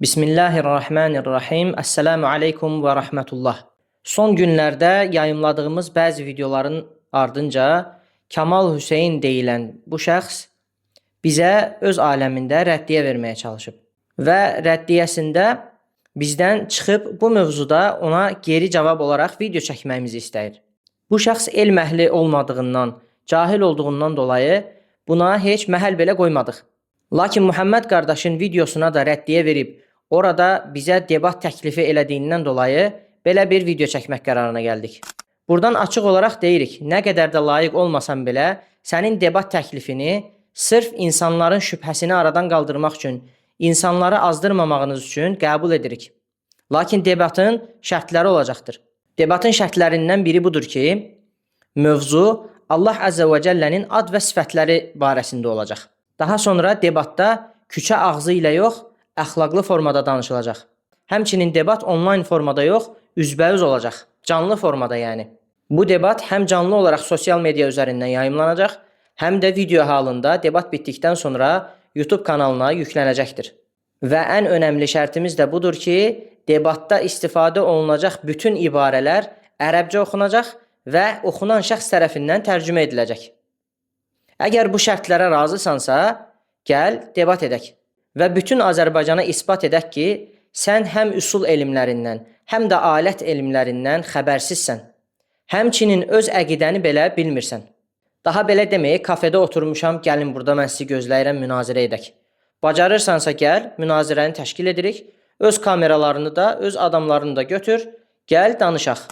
Bismillahirrahmanirrahim. Esselamu aleykum və rəhmətullah. Son günlərdə yayımladığımız bəzi videoların ardınca Kamal Hüseyn deyilən bu şəxs bizə öz aləmində rəddiyə verməyə çalışıb. Və rəddiyəsində bizdən çıxıb bu mövzuda ona geri cavab olaraq video çəkməyimizi istəyir. Bu şəxs elm əhli olmadığından, cahil olduğundan dolayı buna heç məhəl belə qoymadıq. Lakin Muhammed qardaşın videosuna da rəddiyə verib, orada bizə debat təklifi elədiyindən dolayı belə bir video çəkmək qərarına gəldik. Buradan açıq olaraq deyirik, nə qədər də layiq olmasan belə, sənin debat təklifini sırf insanların şübhəsini aradan qaldırmaq üçün, insanları azdırmamağınız üçün qəbul edirik. Lakin debatın şərtləri olacaqdır. Debatın şərtlərindən biri budur ki, mövzu Allah Əzzə və Cəllənin ad və sifətləri barəsində olacaq. Daha sonra debatda küçə ağzı ilə yox, əxlaqlı formada danışılacaq. Həmçinin debat onlayn formada yox, üzbəüz olacaq. Canlı formada yəni. Bu debat həm canlı olaraq sosial media üzərindən yayımlanacaq, həm də video halında debat bitdikdən sonra YouTube kanalına yüklənəcəkdir. Və ən önəmli şərtimiz də budur ki, debatda istifadə olunacaq bütün ibarələr ərəbcə oxunacaq və oxunan şəxs tərəfindən tərcümə ediləcək. Əgər bu şərtlərə razısansa, gəl debat edək və bütün Azərbaycana isbat edək ki, sən həm üsul elmlərindən, həm də alət elmlərindən xəbərsizsən. Həmçinin öz əqidəni belə bilmirsən. Daha belə deməyək, kafedə oturmuşam, gəlin burada mən sizi gözləyirəm, münazirə edək. Bacarırsansa gəl, münazirəni təşkil edirik, öz kameralarını da, öz adamlarını da götür, gəl danışaq.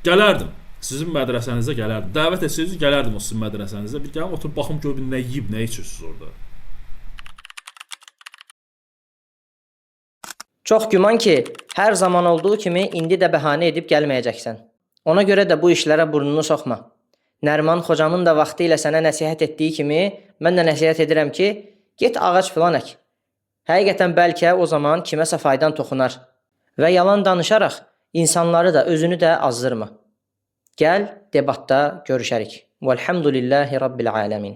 Gələrdim. Sizin mədrəsənizə gələrdim. Dəvət etsəydiniz gələrdim o sizin mədrəsənizə. Bir gəlin oturub baxım görün nə yeyib, nə içirsiniz orada. Çox güman ki, hər zaman olduğu kimi indi də bəhanə edib gəlməyəcəksən. Ona görə də bu işlərə burnunu soxma. Nəriman xocamın da vaxtı ilə sənə nəsihət etdiyi kimi, mən də nəsihət edirəm ki, get ağac filan ək. Həqiqətən bəlkə o zaman kiməsə faydan toxunar. Və yalan danışaraq insanları da, özünü də azdırma. Gəl, debatda görüşərik. Vəlhamdülillahi Rabbil aləmin.